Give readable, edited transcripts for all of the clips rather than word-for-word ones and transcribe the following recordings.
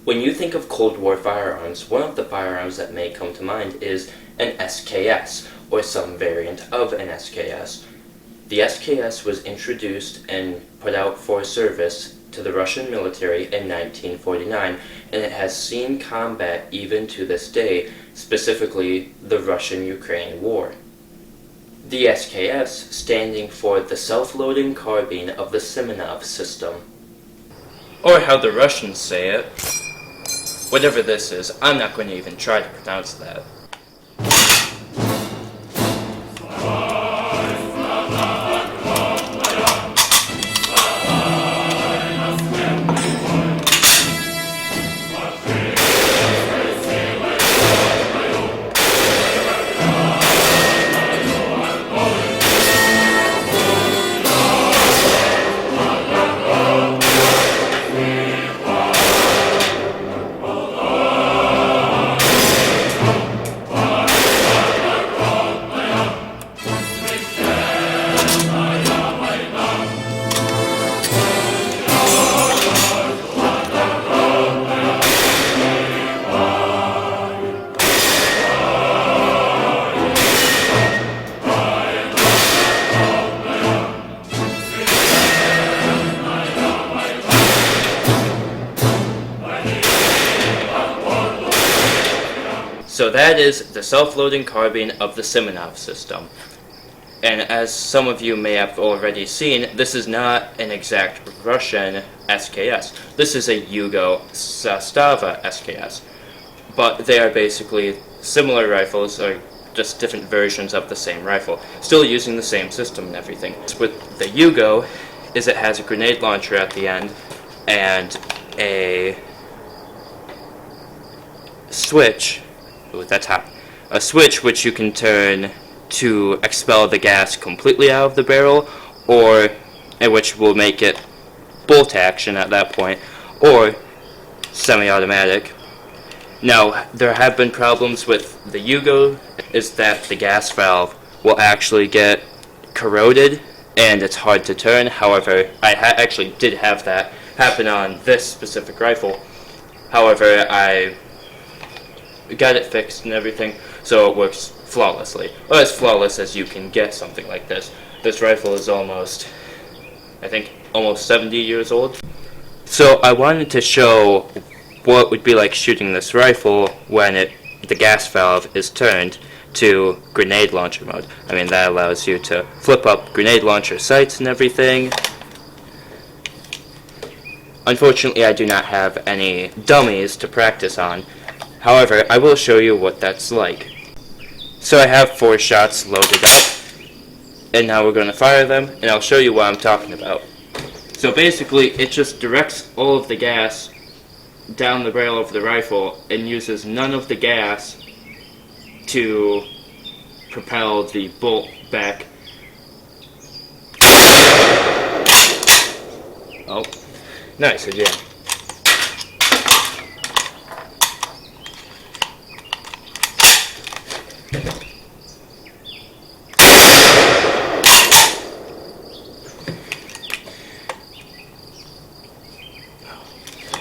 When you think of Cold War firearms, one of the firearms that may come to mind is an SKS, or some variant of an SKS. The SKS was introduced and put out for service to the Russian military in 1949, and it has seen combat even to this day, specifically the Russian-Ukraine War. The SKS standing for the self-loading carbine of the Semenov system. Or how the Russians say it. Whatever this is, I'm not going to even try to pronounce that. So that is the self-loading carbine of the Semenov system. And as some of you may have already seen, this is not an exact Russian SKS. This is a Yugo Zastava SKS. But they are basically similar rifles, or just different versions of the same rifle, still using the same system and everything. With the Yugo is it has a grenade launcher at the end and a switch. That's hot. A switch which you can turn to expel the gas completely out of the barrel, or which will make it bolt action at that point, or semi-automatic. Now, there have been problems with the Yugo, is that the gas valve will actually get corroded and it's hard to turn. However, I actually did have that happen on this specific rifle. However, I got it fixed and everything, so it works flawlessly. Or as flawless as you can get something like this. This rifle is almost 70 years old. So I wanted to show what it would be like shooting this rifle when the gas valve is turned to grenade launcher mode. I mean, that allows you to flip up grenade launcher sights and everything. Unfortunately, I do not have any dummies to practice on. However, I will show you what that's like. So I have 4 shots loaded up, and now we're going to fire them, and I'll show you what I'm talking about. So basically, it just directs all of the gas down the barrel of the rifle and uses none of the gas to propel the bolt back. Oh, nice again.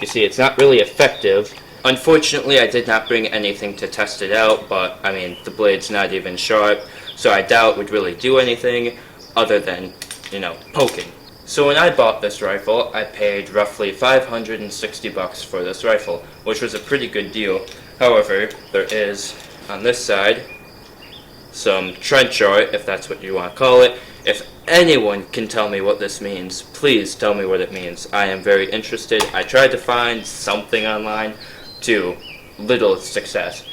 You see, it's not really effective. Unfortunately, I did not bring anything to test it out, but I mean, the blade's not even sharp, so I doubt it would really do anything other than, poking. So when I bought this rifle, I paid roughly $560 for this rifle, which was a pretty good deal. However, there is, on this side, some trench art, if that's what you want to call it. If anyone can tell me what this means, please tell me what it means. I am very interested. I tried to find something online, to little success.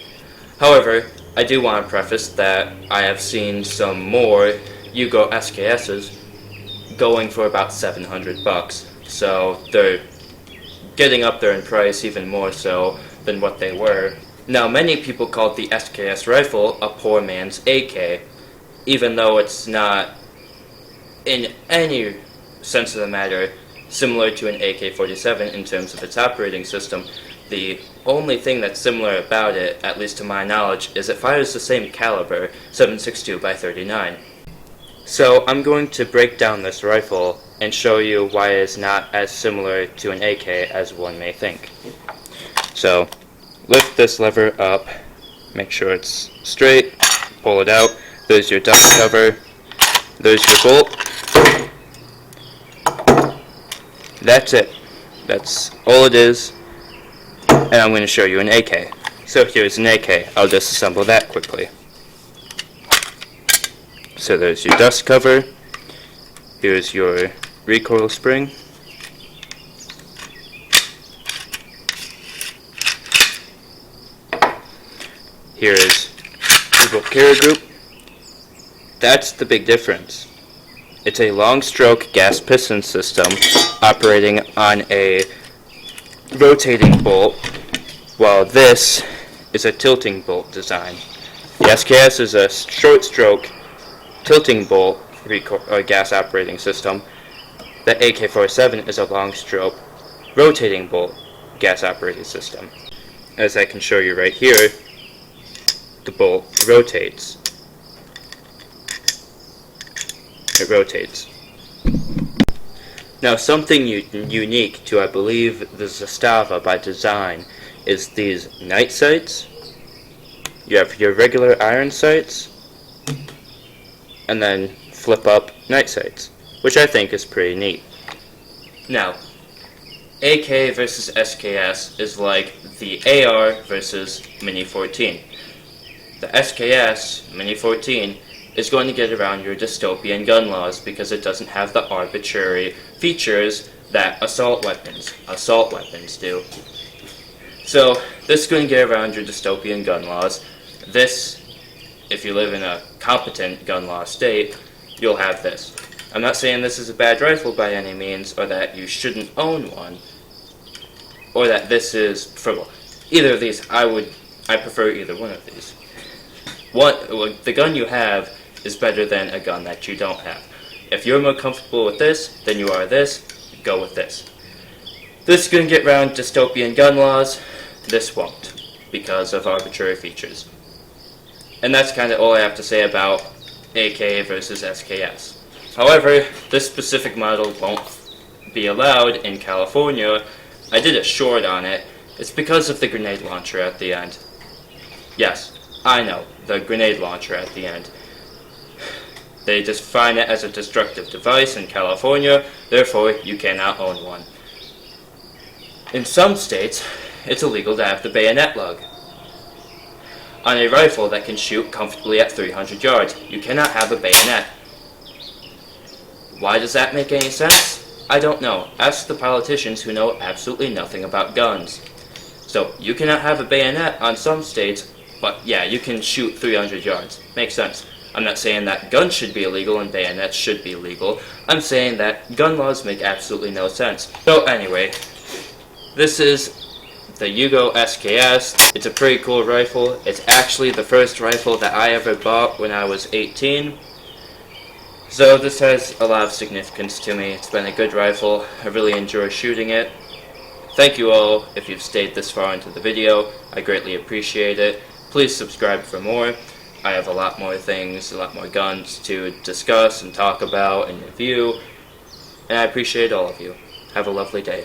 However, I do want to preface that I have seen some more Yugo SKSs going for about $700, so they're getting up there in price even more so than what they were. Now, many people call the SKS rifle a poor man's AK, even though it's not, in any sense of the matter, similar to an AK-47 in terms of its operating system. The only thing that's similar about it, at least to my knowledge, is it fires the same caliber, 7.62 by 39. So I'm going to break down this rifle and show you why it is not as similar to an AK as one may think. So lift this lever up, make sure it's straight, pull it out. There's your dust cover, there's your bolt. That's it. That's all it is. And I'm going to show you an AK. So here's an AK. I'll disassemble that quickly. So there's your dust cover. Here's your recoil spring. Here is the bolt carrier group. That's the big difference. It's a long stroke gas piston system operating on a rotating bolt, while this is a tilting bolt design. The SKS is a short stroke tilting bolt gas operating system. The AK-47 is a long stroke rotating bolt gas operating system. As I can show you right here, the bolt rotates. It rotates. Now, something unique to, I believe, the Zastava by design is these night sights. You have your regular iron sights, and then flip up night sights, which I think is pretty neat. Now, AK versus SKS is like the AR versus Mini 14. The SKS Mini 14 is going to get around your dystopian gun laws because it doesn't have the arbitrary features that assault weapons do. So this is going to get around your dystopian gun laws. This, if you live in a competent gun law state, you'll have this. I'm not saying this is a bad rifle by any means, or that you shouldn't own one, or that this is frivolous. Either of these, I prefer either one of these. The gun you have is better than a gun that you don't have. If you're more comfortable with this than you are this, go with this. This is going to get around dystopian gun laws. This won't, because of arbitrary features. And that's kind of all I have to say about AK versus SKS. However, this specific model won't be allowed in California. I did a short on it. It's because of the grenade launcher at the end. Yes, I know, the grenade launcher at the end. They define it as a destructive device in California, therefore you cannot own one. In some states, it's illegal to have the bayonet lug. On a rifle that can shoot comfortably at 300 yards, you cannot have a bayonet. Why does that make any sense? I don't know. Ask the politicians who know absolutely nothing about guns. So, you cannot have a bayonet on some states, but yeah, you can shoot 300 yards. Makes sense. I'm not saying that guns should be illegal and bayonets should be legal. I'm saying that gun laws make absolutely no sense. So anyway, this is the Yugo SKS. It's a pretty cool rifle. It's actually the first rifle that I ever bought when I was 18. So this has a lot of significance to me. It's been a good rifle. I really enjoy shooting it. Thank you all if you've stayed this far into the video. I greatly appreciate it. Please subscribe for more. I have a lot more things, a lot more guns to discuss and talk about and review. And I appreciate all of you. Have a lovely day.